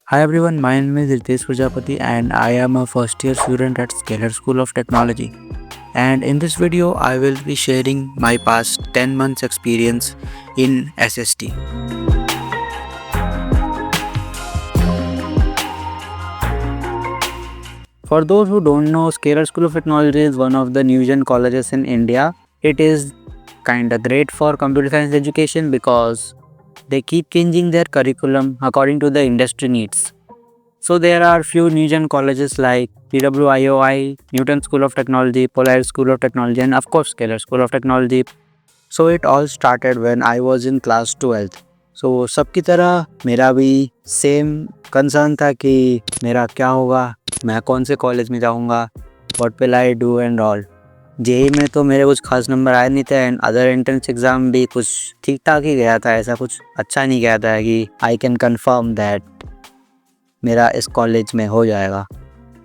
Hi everyone, my name is Ritesh Prajapati and I am a first year student at Scalar School of Technology. And in this video, I will be sharing my past 10 months experience in SST. For those who don't know, Scalar School of Technology is one of the new gen colleges in India. It is kinda great for computer science education because they keep changing their curriculum according to the industry needs. So there are few new gen colleges like PWIOI, Newton School of Technology, Polaris School of Technology, and of course Scalar School of Technology. So it all started when I was in class 12th. So सबकी तरह मेरा भी same concern था कि मेरा क्या होगा, मैं कौन से कॉलेज में जाऊँगा, what will I do and all. JEE में तो मेरे कुछ खास नंबर आए नहीं थे एंड अदर एंट्रेंस एग्ज़ाम भी कुछ ठीक ठाक ही गया था, ऐसा कुछ अच्छा नहीं गया था कि आई कैन कन्फर्म दैट मेरा इस कॉलेज में हो जाएगा.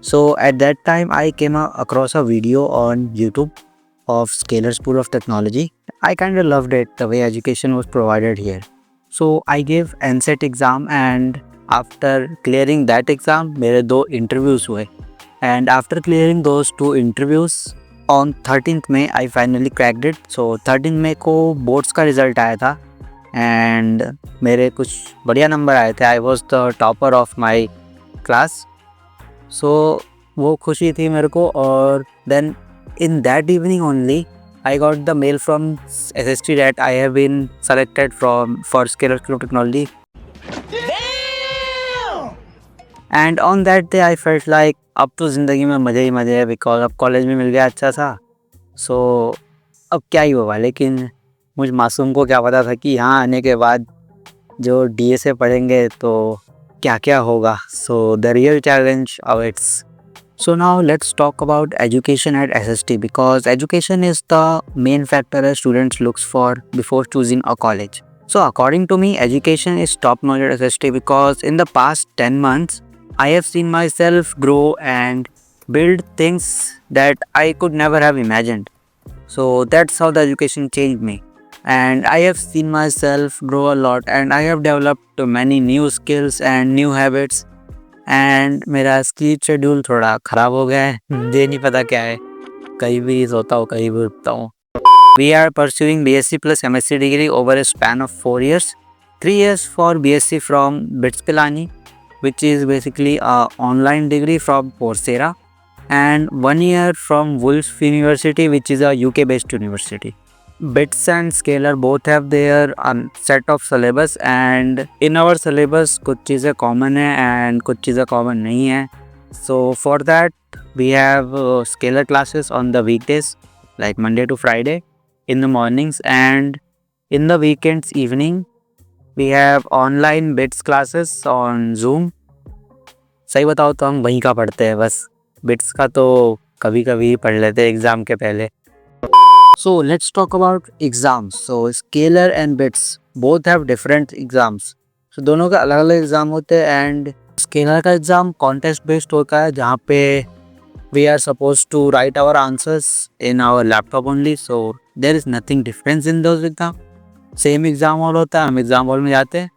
So at that time I came across a video on YouTube of Scalar School of Technology. I kind of loved it, the way education was provided here. So I gave NCET exam and after clearing that exam मेरे दो interviews हुए. And after clearing those two interviews on 13th May I finally cracked it. So 13th May को boards का result आया था and मेरे कुछ बढ़िया नंबर आए थे. I was the topper of my class. सो वो खुशी थी मेरे को. और then in that evening only I got the mail from SST that I have been selected for Scaler school of technology. And on that day I felt like अब तो ज़िंदगी में मज़े ही मज़े है बिकॉज अब कॉलेज में मिल गया अच्छा सा. सो अब क्या ही होगा. लेकिन मुझ मासूम को क्या पता था कि यहाँ आने के बाद जो DSA पढ़ेंगे तो क्या क्या होगा. So the real challenge awaits. So now let's talk about education at SST because education is the main factor a student looks for before choosing a college. So according to me, education is top notch at SST because in the past 10 months, I have seen myself grow and build things that I could never have imagined. So that's how the education changed me. And I have seen myself grow a lot and I have developed many new skills and new habits. And मेरा sleep schedule थोड़ा ख़राब हो गया है. मुझे नहीं पता क्या है, कहीं भी सोता हूँ कहीं भी उठता हूँ. We are pursuing BSc plus MSc degree over a span of 4 years. 3 years for BSc from BITS Pilani, which is basically a online degree from Coursera, and 1 year from Wolf University, which is a UK based university. BITS and Scalar both have their set of syllabus and in our syllabus कुछ चीज़ें common है and कुछ चीज़ें common नहीं है. So for that we have Scalar classes on the weekdays like Monday to Friday in the mornings, and in the weekends evening we have online BITS classes on Zoom. सही बताओ तो हम वहीं का पढ़ते हैं बस. BITS का तो कभी कभी पढ़ लेते हैं एग्ज़ाम के पहले. So let's talk about exams. So Scalar and BITS both have different exams. So दोनों का अलग अलग एग्ज़ाम होते हैं and Scalar का एग्ज़ाम कॉन्टेस्ट बेस्ड होता है जहाँ पे we are supposed to write our answers in our laptop only. So there is nothing difference in those exam. Same exam hall होता है, हम एग्ज़ाम हॉल में जाते हैं,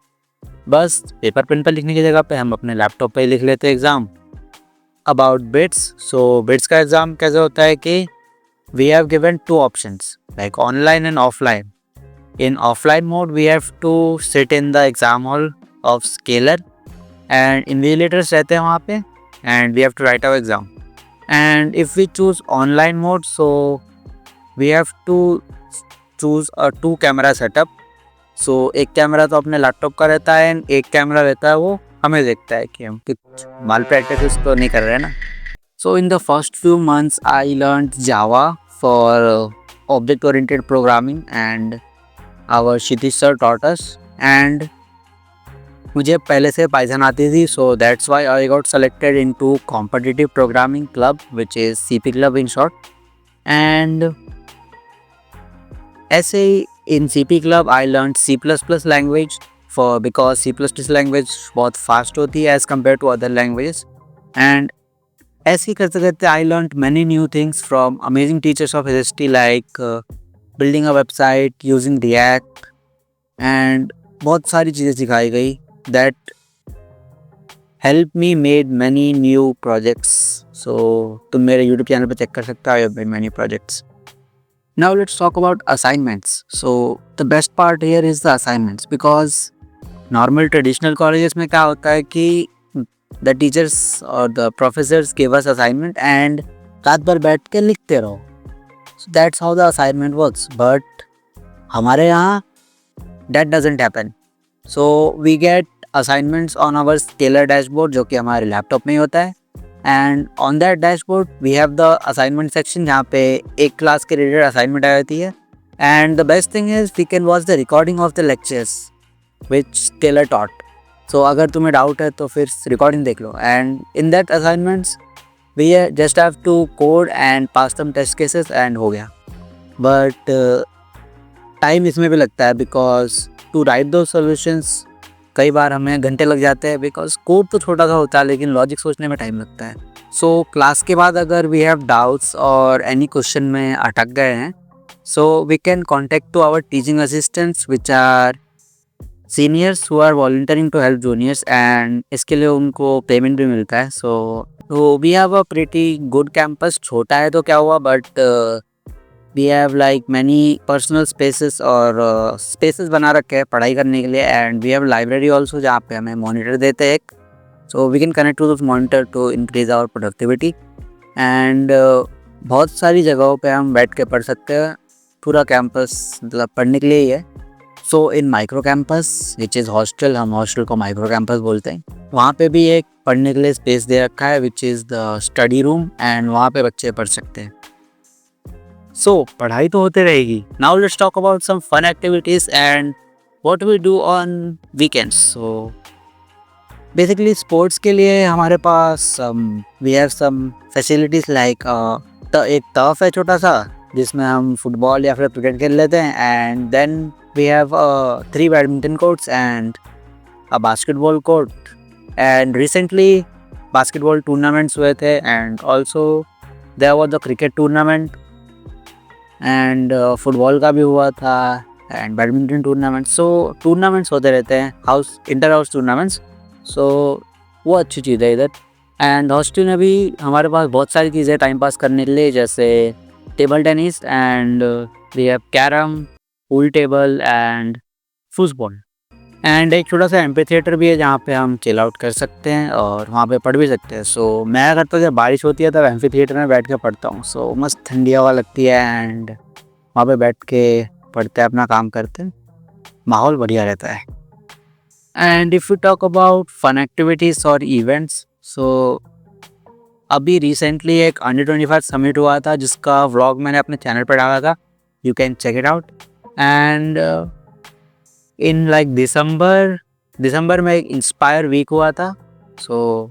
बस पेपर पेन पर लिखने की जगह पे हम अपने लैपटॉप पे ही लिख लेते हैं exam. About BITS, so BITS का एग्ज़ाम कैसे होता है कि we have given two options like online and offline. In offline mode we have to sit in the exam hall of Scalar and invigilators रहते हैं वहाँ पे and we have to write our exam. And if we choose online mode, so we have to choose a 2 camera setup. So एक camera तो अपने laptop का रहता है and एक कैमरा रहता है वो हमें देखता है कि हम कुछ माल प्रैक्टिस तो नहीं कर रहे हैं ना. So in the first few months I learned Java for object-oriented programming and our Kshitiz sir taught us, and मुझे पहले से Python आती थी, so that's why I got selected into competitive programming club which is CP club in short. And ऐसे in CP club I learned C++ language for because C++ language बहुत fast होती है as compared to other languages. And ऐसे ही करते करते I learned many new things from amazing teachers of SST like building a website using React, and बहुत सारी चीज़ें सिखाई गई that help me made many new projects. So तुम मेरे यूट्यूब चैनल पर चेक कर सकते हो, I have made many projects. Now let's talk about assignments. So the best part here is the assignments, because normal traditional colleges में क्या होता है कि द टीचर्स और the professors give us assignment and रात भर बैठ के लिखते रहो। So that's how the assignment works, but हमारे यहाँ that doesn't happen. So we get assignments on our Scaler dashboard, जो कि हमारे लैपटॉप में ही होता है। And on that dashboard we have the assignment section, जहाँ पे एक क्लास के रिलेटेड असाइनमेंट आ जाती है। And the best thing is we can watch the recording of the lectures which Scaler taught. So अगर तुम्हें डाउट है तो फिर रिकॉर्डिंग देख लो। And in that assignments we just have to code and pass some test cases and हो गया। But time इसमें भी लगता है, बिकॉज टू राइट दो सॉल्यूशंस कई बार हमें घंटे लग जाते हैं, बिकॉज कोड तो छोटा सा होता है लेकिन लॉजिक सोचने में टाइम लगता है। सो क्लास के बाद अगर वी हैव डाउट्स और एनी क्वेश्चन में अटक गए हैं, so we can contact to our teaching assistants which are seniors who are volunteering to help juniors, and इसके लिए उनको पेमेंट भी मिलता है। So we have a pretty good campus. छोटा है तो क्या हुआ, but we have like many personal spaces और स्पेसेस बना रखे हैं पढ़ाई करने के लिए। And we have library also, जहाँ पे हमें मॉनिटर देते हैं एक। So we can connect to this monitor to increase our productivity. And बहुत सारी जगहों पे हम बैठ के पढ़ सकते हैं। पूरा कैंपस मतलब पढ़ने के लिए ही है। So in micro campus which is hostel, हम हॉस्टल को माइक्रो कैंपस बोलते हैं, वहाँ पे भी एक पढ़ने के लिए स्पेस दे रखा है which is the study room, and वहाँ पे बच्चे पढ़ सकते हैं। सो पढ़ाई तो होते रहेगी। Now let's talk about some fun activities and what we do on weekends. So basically sports के लिए हमारे पास we have some facilities like एक टर्फ है छोटा सा, जिसमें हम फुटबॉल या फिर क्रिकेट खेल लेते हैं। And then we have 3 badminton courts and a basketball court. And recently basketball tournaments हुए थे, and also there was the cricket tournament, and football का भी हुआ था, and badminton tournament. So tournaments होते रहते हैं, house inter house tournaments. So वो अच्छी चीज़ है इधर। एंड हॉस्टल में भी हमारे पास बहुत सारी चीज़ें टाइम पास करने के लिए, जैसे table tennis and we have carrom, pool table and football. And एक छोटा सा एम्पी थिएटर भी है, जहाँ पे हम चिल आउट कर सकते हैं और वहाँ पे पढ़ भी सकते हैं। सो मैं अगर तो जब बारिश होती है तब एम्पी थिएटर में बैठ के पढ़ता हूँ। सो मस्त ठंडी हवा लगती है एंड वहाँ पे बैठ के पढ़ते हैं, अपना काम करते हैं, माहौल बढ़िया रहता है। And if you talk about fun activities और इवेंट्स, सो अभी रिसेंटली एक अंडर-25 समिट हुआ था, जिसका व्लॉग मैंने अपने चैनल पर डाला था, you can check it out. And in like दिसंबर में एक इंस्पायर वीक हुआ था। So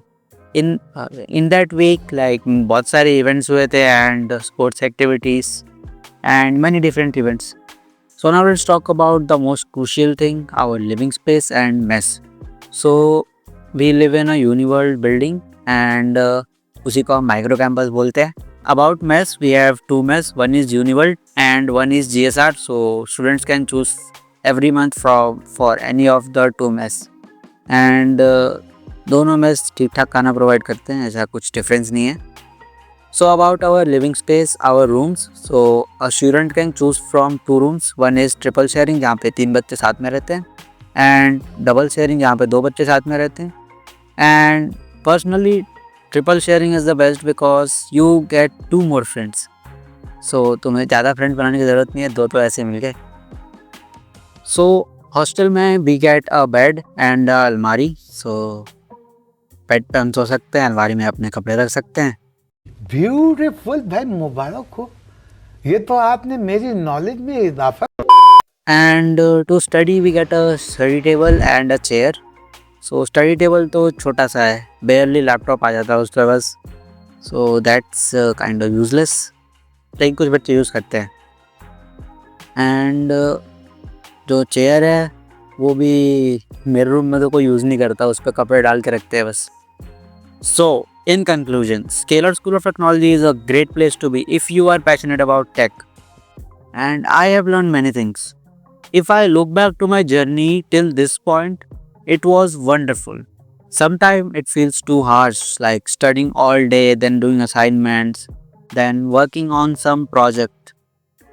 in that week like बहुत सारे इवेंट्स हुए थे, and sports activities and many different events. So now let's talk about the most crucial thing, our living space and mess. So we live in a Uniworld building, and उसी को हम micro campus बोलते हैं। About mess, we have 2 mess, one is Uniworld and one is GSR। So students can choose every month for any of the 2 mess। And दोनों mess ठीक ठाक खाना provide करते हैं, ऐसा कुछ डिफरेंस नहीं है। So about our living space, our rooms, so a student can choose from 2 rooms, one is triple sharing, जहाँ पे 3 बच्चे साथ में रहते हैं, एंड डबल शेयरिंग, जहाँ पे 2 बच्चे साथ में रहते हैं। And personally triple sharing is the best, because you get 2 more friends. So तुम्हें ज़्यादा फ्रेंड्स बनाने की ज़रूरत नहीं है, 2 तो ऐसे मिल गए। सो हॉस्टल में we get a bed and अलमारी। सो बेड पे हम सो सकते हैं, अलमारी में अपने कपड़े रख सकते हैं। ब्यूटीफुल भाई, मुबारक हो, ये तो आपने मेरी नॉलेज में इजाफा। And to study we get a study table and a chair. So study table तो छोटा सा है, बेयरली लैपटॉप आ जाता है उस पर बस। So that's kind of useless, लेकिन कुछ बच्चे यूज़ करते हैं। एंड जो चेयर है वो भी मेरे रूम में तो कोई यूज़ नहीं करता, उस पर कपड़े डाल के रखते हैं बस। So in conclusion, Scaler school of technology is a great place to be if you are passionate about tech, and I have learn many things. If I look back to my journey till this point, it was wonderful. Sometimes it feels too harsh, like studying all day, then doing assignments, then working on some project.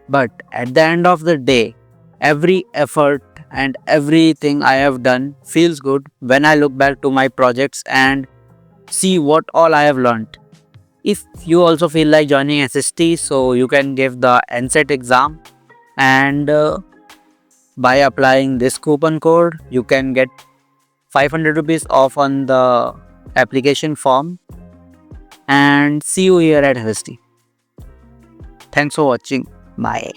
But at the end of the day, every effort and everything I have done feels good when I look back to my projects and see what all I have learned. If you also feel like joining SST, so you can give the NSET exam, and by applying this coupon code, you can get 500 rupees off on the application form. And see you here at SST. Thanks for watching. Bye.